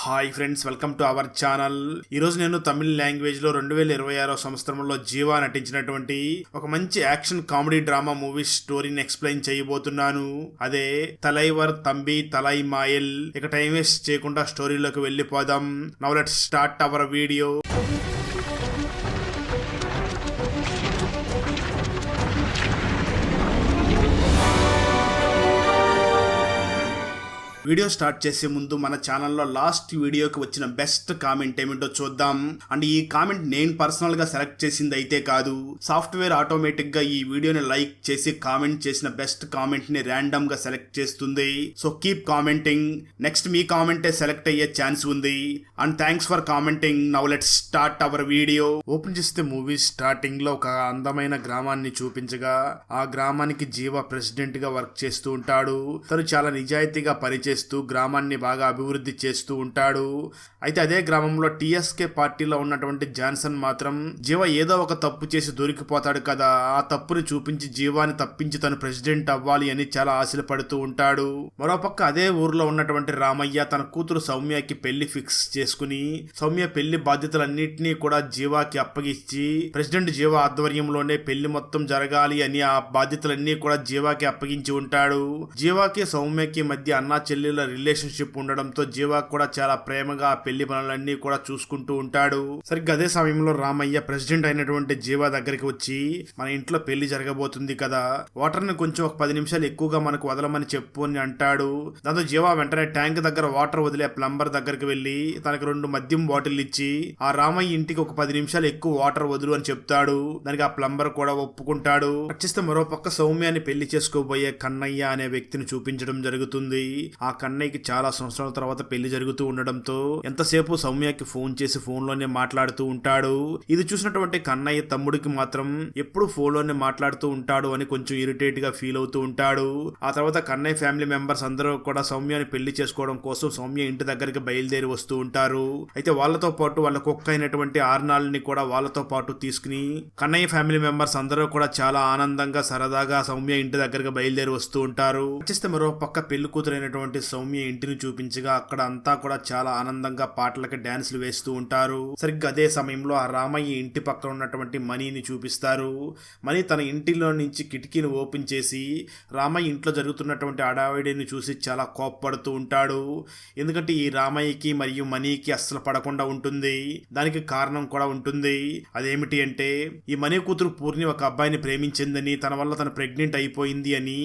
Hi friends, welcome to our channel. ఈరోజు నేను తమిళ language లో 2026 సంవత్సరంలో జీవా నటించినటువంటి ఒక మంచి యాక్షన్ కామెడీ డ్రామా మూవీ స్టోరీని ఎక్స్ప్లెయిన్ చేయబోతున్నాను. అదే తలైవర్ తంబి తలై మాయల్. ఇక టైం వేస్ట్ చేయకుండా స్టోరీలోకి వెళ్ళిపోదాం. Now let's start our video. Video start చేసే ముందు మన ఛానల్లో లాస్ట్ వీడియోకి వచ్చిన బెస్ట్ కామెంట్ ఏమిటో చూద్దాం. అండ్ ఈ కామెంట్ నేను పర్సనల్ గా సెలెక్ట్ చేసింది అయితే కాదు, సాఫ్ట్వేర్ ఆటోమేటిక్ గా ఈ వీడియోని లైక్ చేసి కామెంట్ చేసిన బెస్ట్ కామెంట్ ని ర్యాండమ్ గా సెలెక్ట్ చేస్తుంది. So keep commenting. నెక్స్ట్ మీ కామెంటే సెలెక్ట్ అయ్యే ఛాన్స్ ఉంది. And thanks for commenting. Now let's start our video. Open చేస్తే మూవీ స్టార్టింగ్ లో ఒక అందమైన గ్రామాన్ని చూపించగా, ఆ గ్రామానికి జీవ ప్రెసిడెంట్ గా వర్క్ చేస్తూ ఉంటాడు. తను చాలా నిజాయితీగా పనిచేస్తూ గ్రామాన్ని బాగా అభివృద్ధి చేస్తూ ఉంటాడు. అయితే అదే గ్రామంలో టీఎస్కే పార్టీలో ఉన్నటువంటి జాన్సన్ మాత్రం జీవ ఏదో ఒక తప్పు చేసి దొరికిపోతాడు కదా, ఆ తప్పుని చూపించి జీవాని తప్పించి తను ప్రెసిడెంట్ అవ్వాలి అని చాలా ఆశలు పడుతూ ఉంటాడు. మరోపక్క అదే ఊర్లో ఉన్నటువంటి రామయ్య తన కూతురు సౌమ్యకి పెళ్లి ఫిక్స్ చేసుకుని సౌమ్య పెళ్లి బాధ్యతలన్నింటినీ కూడా జీవాకి అప్పగించి ప్రెసిడెంట్ జీవ ఆధ్వర్యంలోనే పెళ్లి మొత్తం జరగాలి అని ఆ బాధ్యతలన్నీ కూడా జీవాకి అప్పగించి ఉంటాడు. జీవాకి సౌమ్యకి మధ్య అన్నా చెల్లెల రిలేషన్షిప్ ఉండడంతో జీవా కూడా చాలా ప్రేమగా ఆ పెళ్లి పనులన్నీ కూడా చూసుకుంటూ ఉంటాడు. సరిగ్గా అదే సమయంలో రామయ్య ప్రెసిడెంట్ అయినటువంటి జీవా దగ్గరికి వచ్చి, మన ఇంట్లో పెళ్లి జరగబోతుంది కదా, వాటర్ ని కొంచెం ఒక 10 నిమిషాలు ఎక్కువగా మనకు వదలమని చెప్పు అని అంటాడు. దాంతో జీవా వెంటనే ట్యాంక్ దగ్గర వాటర్ వదిలే ప్లంబర్ దగ్గరికి వెళ్లి తనకు 2 మద్యం బాటిల్ ఇచ్చి ఆ రామయ్య ఇంటికి ఒక 10 నిమిషాలు ఎక్కువ వాటర్ వదులు అని చెప్తాడు. దానికి ఆ ప్లంబర్ కూడా ఒప్పుకుంటాడు. వచ్చేస్తే మరోపక్క సౌమ్యాన్ని పెళ్లి చేసుకోబోయే కన్నయ్య అనే వ్యక్తిని చూపించడం జరుగుతుంది. ఆ కన్నయ్యకి చాలా సంవత్సరాల తర్వాత పెళ్లి జరుగుతూ ఉండడంతో ఎంతసేపు సౌమ్యకి ఫోన్ చేసి ఫోన్ లోనే మాట్లాడుతూ ఉంటాడు. ఇది చూసినటువంటి కన్నయ్య తమ్ముడికి మాత్రం ఎప్పుడు ఫోన్ లోనే మాట్లాడుతూ ఉంటాడు అని కొంచెం ఇరిటేట్ గా ఫీల్ అవుతూ ఉంటాడు. ఆ తర్వాత కన్నయ్య ఫ్యామిలీ మెంబర్స్ అందరూ కూడా సౌమ్యని పెళ్లి చేసుకోవడం కోసం సౌమ్య ఇంటి దగ్గరికి బయలుదేరి వస్తూ ఉంటారు. అయితే వాళ్ళతో పాటు వాళ్ళ కుక్క అయినటువంటి ఆర్నాల్ని కూడా వాళ్ళతో పాటు తీసుకుని కన్నయ్య ఫ్యామిలీ మెంబర్స్ అందరూ కూడా చాలా ఆనందంగా సరదాగా సౌమ్య ఇంటి దగ్గరికి బయలుదేరి వస్తూ ఉంటారు. వచ్చేస్తే మరో పక్క పెళ్లి కూతురైనటువంటి సౌమ్య ఇంటిని చూపించగా అక్కడ అంతా కూడా చాలా ఆనందంగా పాటలకి డాన్సులు వేస్తూ ఉంటారు. సరిగ్గా అదే సమయంలో ఆ రామయ్య ఇంటి పక్కన ఉన్నటువంటి మనీని చూపిస్తారు. మనీ తన ఇంటిలో నుంచి కిటికీని ఓపెన్ చేసి రామయ్య ఇంట్లో జరుగుతున్నటువంటి అడావిడిని చూసి చాలా కోప్పడుతూ ఉంటాడు. ఎందుకంటే ఈ రామయ్యకి మరియు మనీకి అస్సలు పడకుండా ఉంటుంది. దానికి కారణం కూడా ఉంటుంది. అదేమిటి అంటే, ఈ మనీ కూతురు పూర్ణి ఒక అబ్బాయిని ప్రేమించిందని, తన వల్ల తను ప్రెగ్నెంట్ అయిపోయింది అని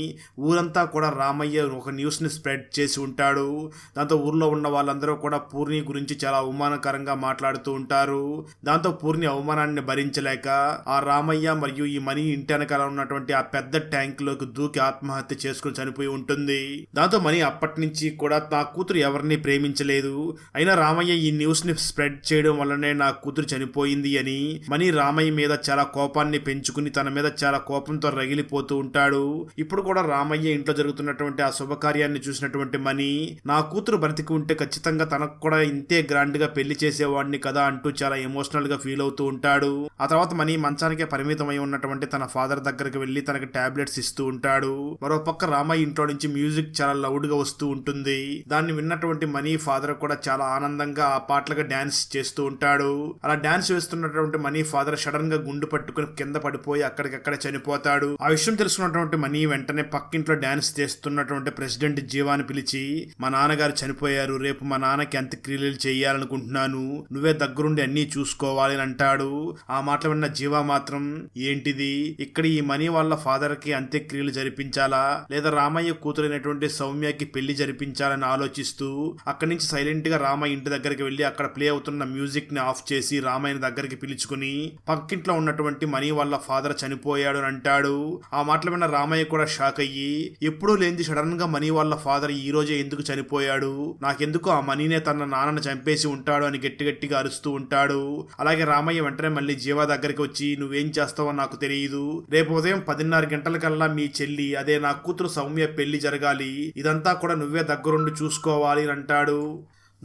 ఊరంతా కూడా రామయ్య ఒక న్యూస్ ని స్ప్రెడ్ చేసి ఉంటాడు. దాంతో ఊర్లో ఉన్న వాళ్ళందరూ కూడా పూర్ణి గురించి చాలా అవమానకరంగా మాట్లాడుతూ ఉంటారు. దాంతో పూర్ణి అవమానాన్ని భరించలేక ఆ రామయ్య మరియు ఈ మనీ ఇంటి వెనకాల ఉన్నటువంటి ఆ పెద్ద ట్యాంక్ లోకి దూకి ఆత్మహత్య చేసుకుని చనిపోయి ఉంటుంది. దాంతో మనీ అప్పటి నుంచి కూడా నా కూతురు ఎవరిని ప్రేమించలేదు, అయినా రామయ్య ఈ న్యూస్ ని స్ప్రెడ్ చేయడం వల్లనే నా కూతురు చనిపోయింది అని మనీ రామయ్య మీద చాలా కోపాన్ని పెంచుకుని తన మీద చాలా కోపంతో రగిలిపోతూ ఉంటాడు. ఇప్పుడు కూడా రామయ్య ఇంట్లో జరుగుతున్నటువంటి ఆ శుభకార్యాన్ని చూసినటువంటి మనీ, నా కూతురు బ్రతికి ఉంటే ఖచ్చితంగా తనకు కూడా ఇంతే గ్రాండ్ గా పెళ్లి చేసేవాడిని కదా అంటూ చాలా ఎమోషనల్ గా ఫీల్ అవుతూ ఉంటాడు. ఆ తర్వాత మనీ మంచానికే పరిమితమై ఉన్నటువంటి తన ఫాదర్ దగ్గరికి వెళ్లి తనకి టాబ్లెట్స్ ఇస్తూ ఉంటాడు. మరో పక్క రామయ్య ఇంట్లో నుంచి మ్యూజిక్ చాలా లౌడ్ గా వస్తూ ఉంటుంది. దాన్ని విన్నటువంటి మనీ ఫాదర్ కూడా చాలా ఆనందంగా ఆ పాటలుగా డాన్స్ చేస్తూ ఉంటాడు. అలా డాన్స్ వేస్తున్నటువంటి మనీ ఫాదర్ సడన్ గా గుండు పట్టుకుని కింద పడిపోయి అక్కడికక్కడ చనిపోతాడు. ఆ విషయం తెలుసుకున్నటువంటి మనీ వెంటనే పక్కింట్లో డాన్స్ చేస్తున్నటువంటి ప్రెసిడెంట్ జీవాని పిలిచి, మా నాన్నగారు చనిపోయారు, రేపు మా నాన్నకి అంత్యక్రియలు చేయాలనుకుంటున్నాను, నువ్వే దగ్గరుండి అన్నీ చూసుకోవాలి అని అంటాడు. ఆ మాటలు విన్న జీవా మాత్రం, ఏంటిది, ఇక్కడ ఈ మనీ వాళ్ళ ఫాదర్ కి అంత్యక్రియలు జరిపించాలా లేదా రామయ్య కూతురైనటువంటి సౌమ్యకి పెళ్లి జరిపించాలని ఆలోచిస్తూ అక్కడి నుంచి సైలెంట్ గా రామయ్య ఇంటి దగ్గరికి వెళ్లి అక్కడ ప్లే అవుతున్న మ్యూజిక్ ని ఆఫ్ చేసి రామయ్యని దగ్గరికి పిలుచుకుని పక్కింట్లో ఉన్నటువంటి మనీ వాళ్ళ ఫాదర్ చనిపోయాడు అని అంటాడు. ఆ మాటలు విన్న రామయ్య కూడా షాక్ అయ్యి, ఎప్పుడూ లేనిది సడన్ గా మనీ వాళ్ళ ఫాదర్ ఈ రోజే ఎందుకు చనిపోయాడు, నాకెందుకు ఆ మనీనే తన నాన్నను చంపేసి ఉంటాడు అని గట్టిగా అరుస్తూ ఉంటాడు. అలాగే రామయ్య వెంటనే మళ్ళీ జీవా దగ్గరికి వచ్చి, నువ్వేం చేస్తావో నాకు తెలియదు, రేపు ఉదయం 10:30 గంటలకల్లా మీ చెల్లి అదే నా కూతురు సౌమ్య పెళ్లి జరగాలి, ఇదంతా కూడా నువ్వే దగ్గరుండి చూసుకోవాలి అని అంటాడు.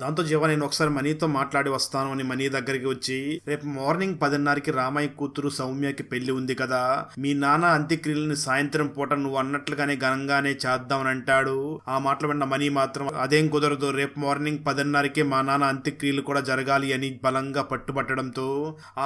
దాంతో జీవ నేను ఒకసారి మనీతో మాట్లాడి వస్తాను అని మనీ దగ్గరికి వచ్చి, రేపు మార్నింగ్ 10:30కి రామయ్య కూతురు సౌమ్యకి పెళ్లి ఉంది కదా, మీ నాన్న అంత్యక్రియలని సాయంత్రం పూట నువ్వు అన్నట్లుగానే ఘనంగానే చేద్దామని అంటాడు. ఆ మాటలు విన్న మనీ మాత్రం అదేం కుదరదు, రేపు మార్నింగ్ 10:30కి మా నాన్న అంత్యక్రియలు కూడా జరగాలి అని బలంగా పట్టుబట్టడంతో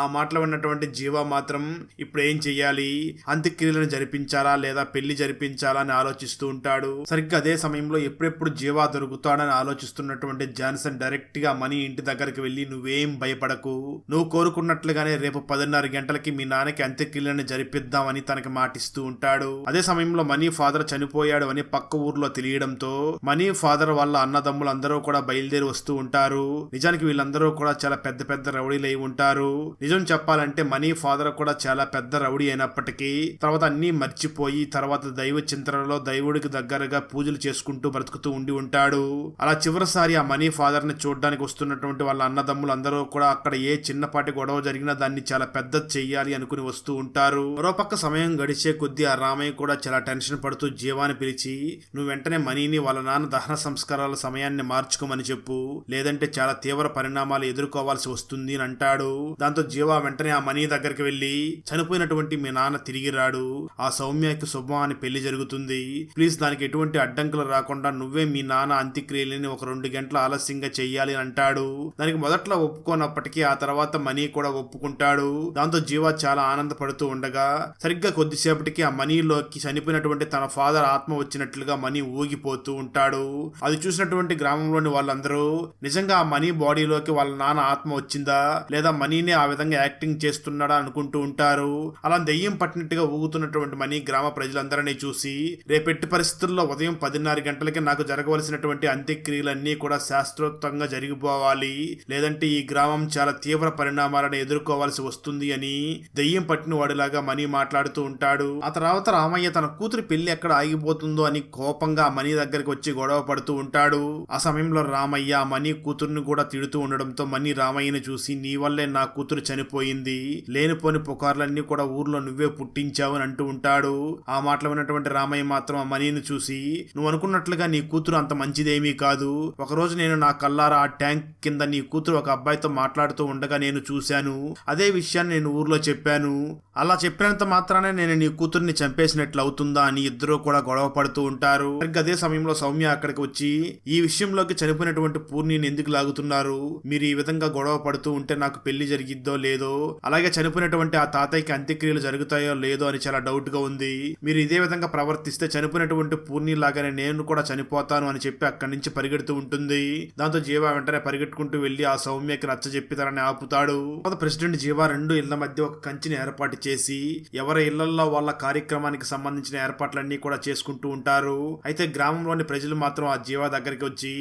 ఆ మాటలు విన్నటువంటి జీవ మాత్రం ఇప్పుడు ఏం చెయ్యాలి, అంత్యక్రియలను జరిపించాలా లేదా పెళ్లి జరిపించాలా అని ఆలోచిస్తూ ఉంటాడు. సరిగ్గా అదే సమయంలో ఎప్పుడెప్పుడు జీవ దొరుకుతాడని ఆలోచిస్తున్నటువంటి జాన్సన్ డైరెక్ట్ గా మనీ ఇంటి దగ్గరికి వెళ్లి, నువ్వేం భయపడకు, నువ్వు కోరుకున్నట్లుగానే రేపు 10:30 గంటలకి మీ నాన్నకి అంత్యక్రియలను జరిపిద్దామని తనకి మాటిస్తూ ఉంటాడు. అదే సమయంలో మనీ ఫాదర్ చనిపోయాడు అని పక్క ఊర్లో తెలియడంతో మనీ ఫాదర్ వాళ్ళ అన్నదమ్ములు అందరూ కూడా బయలుదేరి వస్తూ ఉంటారు. నిజానికి వీళ్ళందరూ కూడా చాలా పెద్ద పెద్ద రౌడీలు అయి ఉంటారు. నిజం చెప్పాలంటే మనీ ఫాదర్ కూడా చాలా పెద్ద రౌడీ అయినప్పటికీ తర్వాత అన్ని మర్చిపోయి తర్వాత దైవ చింతనలో దైవుడికి దగ్గరగా పూజలు చేసుకుంటూ బ్రతుకుతూ ఉండి ఉంటాడు. అలా చివరిసారి ఆ మనీ ఫాదర్ ని చూడడానికి వస్తున్నటువంటి వాళ్ళ అన్నదమ్ములు అందరూ కూడా అక్కడ ఏ చిన్నపాటి గొడవ జరిగినా దాన్ని చాలా పెద్ద చెయ్యాలి అనుకుని వస్తూ ఉంటారు. మరోపక్క సమయం గడిచే కొద్దీ ఆ రామయ్య కూడా చాలా టెన్షన్ పడుతూ జీవాని పిలిచి, నువ్వు వెంటనే మనీని వాళ్ళ నాన్న దహన సంస్కారాల సమయాన్ని మార్చుకోమని చెప్పు, లేదంటే చాలా తీవ్ర పరిణామాలు ఎదుర్కోవాల్సి వస్తుంది అని అంటాడు. దాంతో జీవా వెంటనే ఆ మనీ దగ్గరికి వెళ్లి, చనిపోయినటువంటి మీ నాన్న తిరిగి రాడు, ఆ సౌమ్యకి శుభం అని పెళ్లి జరుగుతుంది, ప్లీజ్ దానికి ఎటువంటి అడ్డంకులు రాకుండా నువ్వే మీ నాన్న అంత్యక్రియలని ఒక 2 గంటల ఆలస్యంగా చెయ్యాలి అని అంటాడు. దానికి మొదట్లో ఒప్పుకోనప్పటికీ ఆ తర్వాత మనీ కూడా ఒప్పుకుంటాడు. దాంతో జీవా చాలా ఆనందపడుతూ ఉండగా సరిగ్గా కొద్దిసేపటికి ఆ మనీలోకి చనిపోయినటువంటి తన ఫాదర్ ఆత్మ వచ్చినట్లుగా మనీ ఊగిపోతూ ఉంటాడు. అది చూసినటువంటి గ్రామంలోని వాళ్ళందరూ నిజంగా ఆ మనీ బాడీలోకి వాళ్ళ నాన్న ఆత్మ వచ్చిందా లేదా మనీనే ఆ విధంగా యాక్టింగ్ చేస్తున్నాడా అనుకుంటూ ఉంటారు. అలా దెయ్యం పట్టినట్టుగా ఊగుతున్నటువంటి మనీ గ్రామ ప్రజలందరినీ చూసి, రేపెట్టి పరిస్థితుల్లో ఉదయం 10:30 గంటలకి నాకు జరగవలసినటువంటి అంత్యక్రియలన్నీ కూడా శాస్త్రోక్తంగా జరిగిపోవాలి, లేదంటే ఈ గ్రామం చాలా తీవ్ర పరిణామాలను ఎదుర్కోవాల్సి వస్తుంది అని దెయ్యం పట్టిన వాడిలాగా మనీ మాట్లాడుతూ ఉంటాడు. ఆ తర్వాత రామయ్య తన కూతురి పెళ్లి ఎక్కడ ఆగిపోతుందో అని కోపంగా మనీ దగ్గరికి వచ్చి గొడవ పడుతూ ఉంటాడు. ఆ సమయంలో రామయ్య మనీ కూతుర్ని కూడా తిడుతూ ఉండడంతో మనీ రామయ్యని చూసి, నీ వల్లే నా కూతురు చనిపోయింది, లేనిపోని పుకార్లన్నీ కూడా ఊర్లో నువ్వే పుట్టించావు అని అంటూ ఉంటాడు. ఆ మాటలు విన్నటువంటి రామయ్య మాత్రం ఆ మనీని చూసి, నువ్వు అనుకున్నట్లుగా నీ కూతురు అంత మంచిదేమీ కాదు, ఒకరోజు నేను నా కల్లారా ఆ ట్యాంక్ కింద నీ కూతురు ఒక అబ్బాయితో మాట్లాడుతూ ఉండగా నేను చూశాను, అదే విషయాన్ని నేను ఊర్లో చెప్పాను, అలా చెప్పినంత మాత్రానే నేను నీ కూతుర్ని చంపేసినట్లు అవుతుందా అని ఇద్దరు కూడా గొడవ పడుతూ ఉంటారు. అదే సమయంలో సౌమ్య అక్కడికి వచ్చి, ఈ విషయంలోకి చనిపోయినటువంటి పూర్ణిని ఎందుకు లాగుతున్నారు, మీరు ఈ విధంగా గొడవ పడుతూ ఉంటే నాకు పెళ్లి జరిగిద్దో లేదో, అలాగే చనిపోయినటువంటి ఆ తాతయ్యకి అంత్యక్రియలు జరుగుతాయో లేదో అని చాలా డౌట్ గా ఉంది, మీరు ఇదే విధంగా ప్రవర్తిస్తే చనిపోయినటువంటి పూర్ణి లాగానే నేను కూడా చనిపోతాను అని చెప్పి అక్కడి నుంచి పరిగెడుతూ ఉంటుంది. దాంతో జీవా వెంటనే పరిగెట్టుకుంటూ వెళ్లి ఆ సౌమ్యకి నచ్చజెప్పి తనని ఆపుతాడు. ప్రెసిడెంట్ జీవా 2 ఇళ్ల మధ్య ఒక కంచిని ఏర్పాటు చేసి ఎవరి ఇళ్లలో వాళ్ళ కార్యక్రమానికి సంబంధించిన ఏర్పాట్లన్నీ కూడా చేసుకుంటూ ఉంటారు. అయితే గ్రామంలోని ప్రజలు మాత్రం ఆ జీవా దగ్గరికి వచ్చి,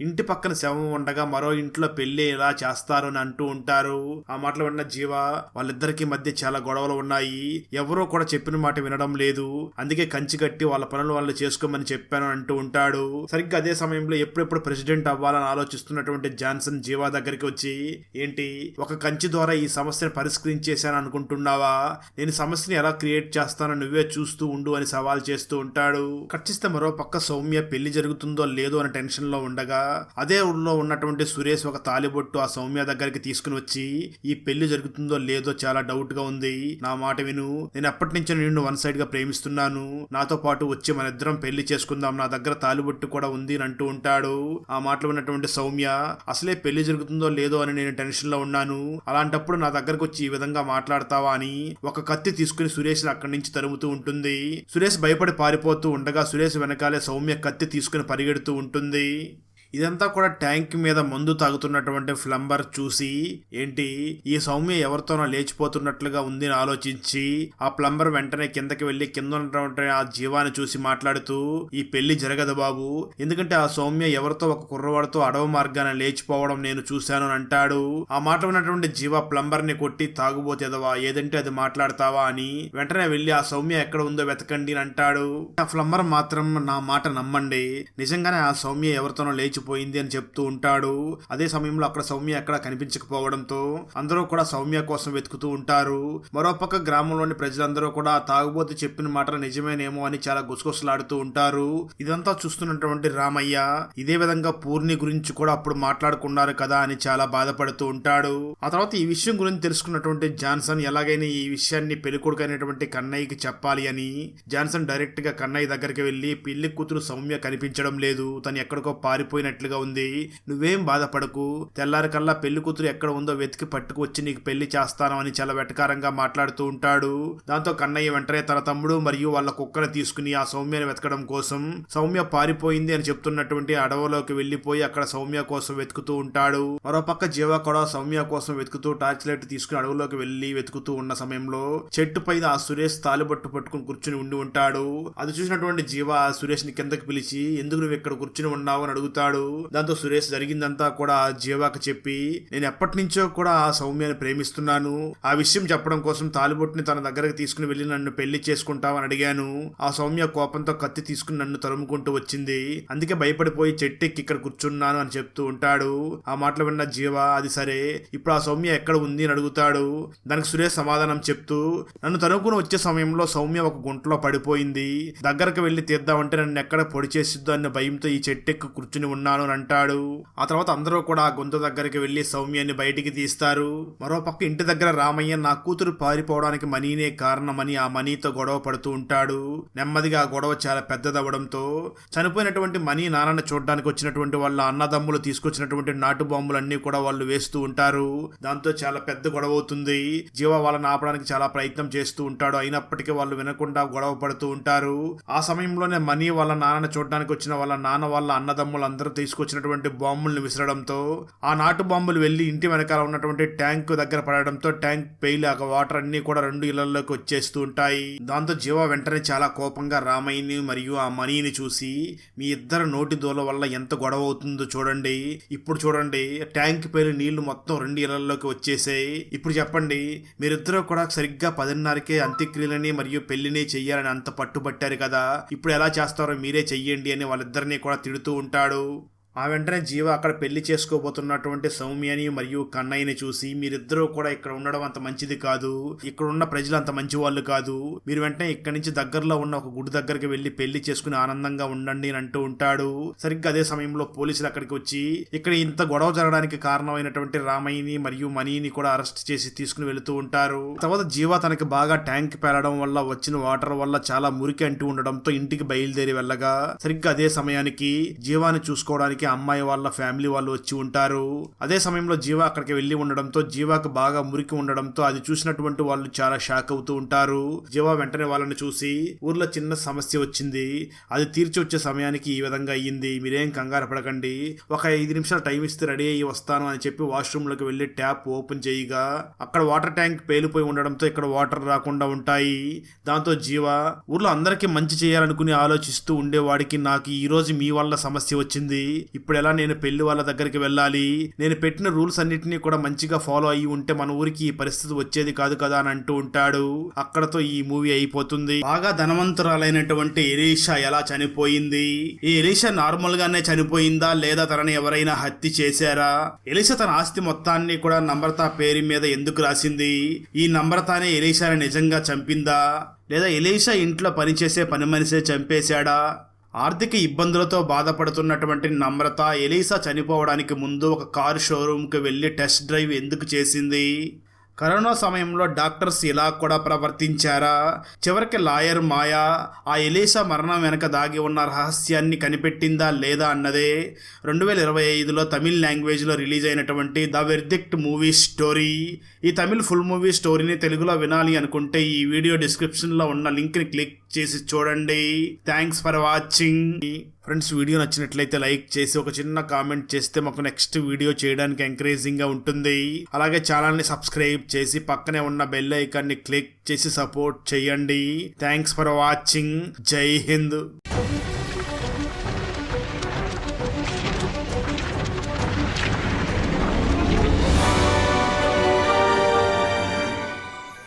ఇంటి పక్కన శవం ఉండగా మరో ఇంట్లో పెళ్లి ఎలా చేస్తారు అని అంటూ ఉంటారు. ఆ మాటలు విన్న జీవా, వాళ్ళిద్దరికి మధ్య చాలా గొడవలు ఉన్నాయి, ఎవరో కూడా చెప్పిన మాట వినడం లేదు, అందుకే కంచి కట్టి వాళ్ళ పనులు వాళ్ళు చేసుకోమని చెప్పాను అంటూ ఉంటాడు. సరిగ్గా అదే సమయంలో ఎప్పుడెప్పుడు ప్రెసిడెంట్ అవ్వాలని ఆలోచిస్తున్నటువంటి జాన్సన్ జీవా దగ్గరికి వచ్చి, ఏంటి ఒక కంచి ద్వారా ఈ సమస్యను పరిష్కరించేశాను అనుకుంటున్నావా, నేను సమస్యని ఎలా క్రియేట్ చేస్తానో నువ్వే చూస్తూ ఉండు అని సవాల్ చేస్తూ ఉంటాడు. కట్టిస్తే మరో పక్క సౌమ్య పెళ్లి జరుగుతుందో లేదో అని టెన్షన్ లో ఉండగా అదే ఊళ్ళో ఉన్నటువంటి సురేష్ ఒక తాలిబొట్టు ఆ సౌమ్య దగ్గరికి తీసుకుని వచ్చి, ఈ పెళ్లి జరుగుతుందో లేదో చాలా డౌట్ గా ఉంది, నా మాట విను, నేను ఎప్పటి నుంచో నిన్ను వన్ సైడ్ గా ప్రేమిస్తున్నాను, నాతో పాటు వచ్చి మన ఇద్దరం పెళ్లి చేసుకుందాం, నా దగ్గర తాలిబొట్టు కూడా ఉంది అని అంటూ ఉంటాడు. ఆ మాటలు విన్నటువంటి సౌమ్య, అసలే పెళ్లి జరుగుతుందో లేదో అని నేను టెన్షన్ లో ఉన్నాను, అలాంటప్పుడు నా దగ్గరకు వచ్చి ఈ విధంగా మాట్లాడతావా అని ఒక కత్తి తీసుకుని సురేష్ అక్కడి నుంచి తరుముతూ ఉంటుంది. సురేష్ భయపడి పారిపోతూ ఉండగా సురేష్ వెనకాలే సౌమ్య కత్తి తీసుకుని పరిగెడుతూ ఉంటుంది. ఇదంతా కూడా ట్యాంక్ మీద మందు తాగుతున్నటువంటి ప్లంబర్ చూసి, ఏంటి ఈ సౌమ్య ఎవరితోనో లేచిపోతున్నట్లుగా ఉంది అని ఆలోచించి ఆ ప్లంబర్ వెంటనే కిందకి వెళ్లి కింద ఉన్నటువంటి ఆ జీవాన్ని చూసి మాట్లాడుతూ, ఈ పెళ్లి జరగదు బాబు, ఎందుకంటే ఆ సౌమ్య ఎవరితో ఒక కుర్రవాడితో అడవి మార్గాన లేచిపోవడం నేను చూశాను అని అంటాడు. ఆ మాట ఉన్నటువంటి జీవ ప్లంబర్ ని కొట్టి, తాగుబోతేదవా, ఏదంటే అది మాట్లాడతావా అని వెంటనే వెళ్లి ఆ సౌమ్య ఎక్కడ ఉందో వెతకండి అని అంటాడు. ఆ ప్లంబర్ మాత్రం, నా మాట నమ్మండి, నిజంగానే ఆ సౌమ్య ఎవరితోనో లేచి లేచిపోయింది అని చెప్తూ ఉంటాడు. అదే సమయంలో అక్కడ సౌమ్య ఎక్కడ కనిపించకపోవడంతో అందరూ కూడా సౌమ్య కోసం వెతుకుతూ ఉంటారు. మరోపక్క గ్రామంలోని ప్రజలందరూ కూడా తాగుబోతు చెప్పిన మాటలు నిజమేనేమో అని చాలా గుసగుసలాడుతూ ఉంటారు. ఇదంతా చూస్తున్నటువంటి రామయ్య ఇదే విధంగా పూర్ణి గురించి కూడా అప్పుడు మాట్లాడుకున్నారు కదా అని చాలా బాధపడుతూ ఉంటాడు. ఆ తర్వాత ఈ విషయం గురించి తెలుసుకున్నటువంటి జాన్సన్ ఎలాగైనా ఈ విషయాన్ని పెళ్లికొడుకు అయినటువంటి కన్నయ్యకి చెప్పాలి అని జాన్సన్ డైరెక్ట్ గా కన్నయ్య దగ్గరికి వెళ్లి పెళ్లి కూతురు సౌమ్య కనిపించడం లేదు, తను ఎక్కడికో పారిపోయినట్లుగా ఉంది, నువ్వేం బాధపడకు, తెల్లారి కల్లా పెళ్లి కూతురు ఎక్కడ ఉందో వెతికి పట్టుకు వచ్చి నీకు పెళ్లి చేస్తాను అని చాలా వెటకారంగా మాట్లాడుతూ ఉంటాడు. దాంతో కన్నయ్య వెంటనే తన తమ్ముడు మరియు వాళ్ళ కుక్కను తీసుకుని ఆ సౌమ్యని వెతకడం కోసం సౌమ్య పారిపోయింది అని చెప్తున్నటువంటి అడవిలోకి వెళ్లిపోయి అక్కడ సౌమ్య కోసం వెతుకుతూ ఉంటాడు. మరోపక్క జీవ కూడా సౌమ్య కోసం వెతుకుతూ టార్చ్ లైట్ తీసుకుని అడవిలోకి వెళ్లి వెతుకుతూ ఉన్న సమయంలో చెట్టు పైన ఆ సురేష్ తాలుబట్టు పట్టుకుని కూర్చుని ఉండి ఉంటాడు. అది చూసినటువంటి జీవ సురేష్ ని కిందకి పిలిచి ఎందుకు నువ్వు ఇక్కడ కూర్చుని ఉన్నావు అని అడుగుతాడు. దాంతో సురేష్ జరిగిందంతా కూడా జీవాకి చెప్పి నేను ఎప్పటి నుంచో కూడా ఆ సౌమ్యని ప్రేమిస్తున్నాను, ఆ విషయం చెప్పడం కోసం తాలిబొట్టుని తన దగ్గరకు తీసుకుని వెళ్లి నన్ను పెళ్లి చేసుకుంటావని అడిగాను, ఆ సౌమ్య కోపంతో కత్తి తీసుకుని నన్ను తరుముకుంటూ వచ్చింది, అందుకే భయపడిపోయి చెట్టెక్కి ఇక్కడ కూర్చున్నాను అని చెప్తూ ఉంటాడు. ఆ మాటలు విన్న జీవ అది సరే ఇప్పుడు ఆ సౌమ్య ఎక్కడ ఉంది అని అడుగుతాడు. దానికి సురేష్ సమాధానం చెప్తూ నన్ను తరుముకుని వచ్చే సమయంలో సౌమ్య ఒక గుంటలో పడిపోయింది, దగ్గరకు వెళ్లి తీద్దామంటే నన్ను ఎక్కడ పొడి చేసిద్దో అన్న భయంతో ఈ చెట్టెక్కి కూర్చుని ఉన్నాను అని అంటాడు. ఆ తర్వాత అందరూ కూడా ఆ గుంత దగ్గరికి వెళ్లి సౌమ్యాన్ని బయటికి తీస్తారు. మరోపక్క ఇంటి దగ్గర రామయ్య నా కూతురు పారిపోవడానికి మనీనే కారణమని ఆ మనీతో గొడవ పడుతూ ఉంటాడు. నెమ్మదిగా ఆ గొడవ చాలా పెద్దదవడంతో చనిపోయినటువంటి మనీ నాన్నని చూడడానికి వచ్చినటువంటి వాళ్ళ అన్నదమ్ములు తీసుకొచ్చినటువంటి నాటు బాంబులన్నీ కూడా వాళ్ళు వేస్తూ ఉంటారు. దాంతో చాలా పెద్ద గొడవ అవుతుంది. జీవ వాళ్ళని ఆపడానికి చాలా ప్రయత్నం చేస్తూ ఉంటాడు, అయినప్పటికీ వాళ్ళు వినకుండా గొడవ పడుతూ ఉంటారు. ఆ సమయంలోనే మనీ వాళ్ళ నాన్నని చూడడానికి వచ్చిన వాళ్ళ నాన్న వాళ్ళ అన్నదమ్ములు అందరూ తీసుకొచ్చినటువంటి బాంబుల్ని విసరడంతో ఆ నాటు బాంబులు వెళ్లి ఇంటి వెనకాల ఉన్నటువంటి ట్యాంక్ దగ్గర పడడంతో ట్యాంక్ పేలి ఆ వాటర్ అన్ని కూడా 2 ఇళ్లలోకి వచ్చేస్తూ ఉంటాయి. దాంతో జీవ వెంటనే చాలా కోపంగా రామయ్యని మరియు ఆ మనీని చూసి మీ ఇద్దరు నోటి దూల వల్ల ఎంత గొడవ అవుతుందో చూడండి, ఇప్పుడు చూడండి ట్యాంక్ పేలి నీళ్లు మొత్తం 2 ఇళ్లలోకి వచ్చేసాయి, ఇప్పుడు చెప్పండి మీరిద్దరూ కూడా సరిగ్గా 10:30కే అంత్యక్రియలని మరియు పెళ్లిని చెయ్యాలని అంత పట్టుబట్టారు కదా, ఇప్పుడు ఎలా చేస్తారో మీరే చెయ్యండి అని వాళ్ళిద్దరినీ కూడా తిడుతూ ఉంటాడు. ఆ వెంటనే జీవ అక్కడ పెళ్లి చేసుకోబోతున్నటువంటి సౌమ్యని మరియు కన్నయ్యని చూసి మీరిద్దరూ కూడా ఇక్కడ ఉండడం అంత మంచిది కాదు, ఇక్కడ ఉన్న ప్రజలు అంత మంచి వాళ్ళు కాదు, మీరు వెంటనే ఇక్కడి నుంచి దగ్గరలో ఉన్న ఒక గుడి దగ్గరికి వెళ్లి పెళ్లి చేసుకుని ఆనందంగా ఉండండి అని అంటూ ఉంటాడు. సరిగ్గా అదే సమయంలో పోలీసులు అక్కడికి వచ్చి ఇక్కడ ఇంత గొడవ జరగడానికి కారణమైనటువంటి రామయ్యని మరియు మనీని కూడా అరెస్ట్ చేసి తీసుకుని వెళుతూ ఉంటారు. తర్వాత జీవ తనకి బాగా ట్యాంక్ పేలడం వల్ల వచ్చిన వాటర్ వల్ల చాలా మురికి అంటూ ఉండడంతో ఇంటికి బయలుదేరి వెళ్ళగా సరిగ్గా అదే సమయానికి జీవాని చూసుకోవడానికి అమ్మాయి వాళ్ళ ఫ్యామిలీ వాళ్ళు వచ్చి ఉంటారు. అదే సమయంలో జీవ అక్కడికి వెళ్లి ఉండడంతో జీవాకు బాగా మురికి ఉండడంతో అది చూసినటువంటి వాళ్ళు చాలా షాక్ అవుతూ ఉంటారు. జీవ వెంటనే వాళ్ళని చూసి ఊర్లో చిన్న సమస్య వచ్చింది, అది తీర్చి వచ్చే సమయానికి ఈ విధంగా అయ్యింది, మీరేం కంగారు పడకండి, ఒక 5 నిమిషాలు టైం ఇస్తే రెడీ అయ్యి వస్తాను అని చెప్పి వాష్రూమ్ లోకి వెళ్లి ట్యాప్ ఓపెన్ చేయగా అక్కడ వాటర్ ట్యాంక్ పేలిపోయి ఉండడంతో ఇక్కడ వాటర్ రాకుండా ఉంటాయి. దాంతో జీవ ఊర్లో అందరికీ మంచి చేయాలనుకుని ఆలోచిస్తూ ఉండేవాడికి నాకు ఈ రోజు మీ వల్ల సమస్య వచ్చింది, ఇప్పుడు ఎలా నేను పెళ్లి వాళ్ళ దగ్గరికి వెళ్ళాలి, నేను పెట్టిన రూల్స్ అన్నిటినీ కూడా మంచిగా ఫాలో అయ్యి ఉంటే మన ఊరికి ఈ పరిస్థితి వచ్చేది కాదు కదా అని అంటూ ఉంటాడు. అక్కడతో ఈ మూవీ అయిపోతుంది. బాగా ధనవంతురాలైనటువంటి ఎలీషా ఎలా చనిపోయింది, ఈ ఎలీషా నార్మల్ గానే చనిపోయిందా లేదా తనని ఎవరైనా హత్య చేశారా, ఎలీషా తన ఆస్తి మొత్తాన్ని కూడా నమ్రత పేరు మీద ఎందుకు రాసింది, ఈ నమ్రతనే ఎలీషాని నిజంగా చంపిందా లేదా ఎలీషా ఇంట్లో పనిచేసే పని మనిషే చంపేశాడా, ఆర్థిక ఇబ్బందులతో బాధపడుతున్నటువంటి నమ్రత ఎలీషా చనిపోవడానికి ముందు ఒక కారు షోరూమ్కి వెళ్ళి టెస్ట్ డ్రైవ్ ఎందుకు చేసింది, కరోనా సమయంలో డాక్టర్స్ ఇలా కూడా ప్రవర్తించారా, చివరికి లాయర్ మాయా ఆ ఎలీషా మరణం వెనక దాగి ఉన్న రహస్యాన్ని కనిపెట్టిందా లేదా అన్నదే 2025లో తమిళ్ లాంగ్వేజ్లో రిలీజ్ అయినటువంటి ద వెర్డిక్ట్ మూవీ స్టోరీ. ఈ తమిళ్ ఫుల్ మూవీ స్టోరీని తెలుగులో వినాలి అనుకుంటే ఈ వీడియో డిస్క్రిప్షన్లో ఉన్న లింక్ని క్లిక్ చేసి చూడండి. Thanks for watching. Friends, video నచ్చినట్లయితే లైక్ చేసి ఒక చిన్న కామెంట్ చేస్తే మాకు నెక్స్ట్ వీడియో చేయడానికి ఎంకరేజింగ్గా ఉంటుంది. అలాగే ఛానల్ని సబ్స్క్రైబ్ చేసి పక్కనే ఉన్న బెల్ ఐకాన్ని క్లిక్ చేసి సపోర్ట్ చేయండి. Thanks for watching. జై హింద్.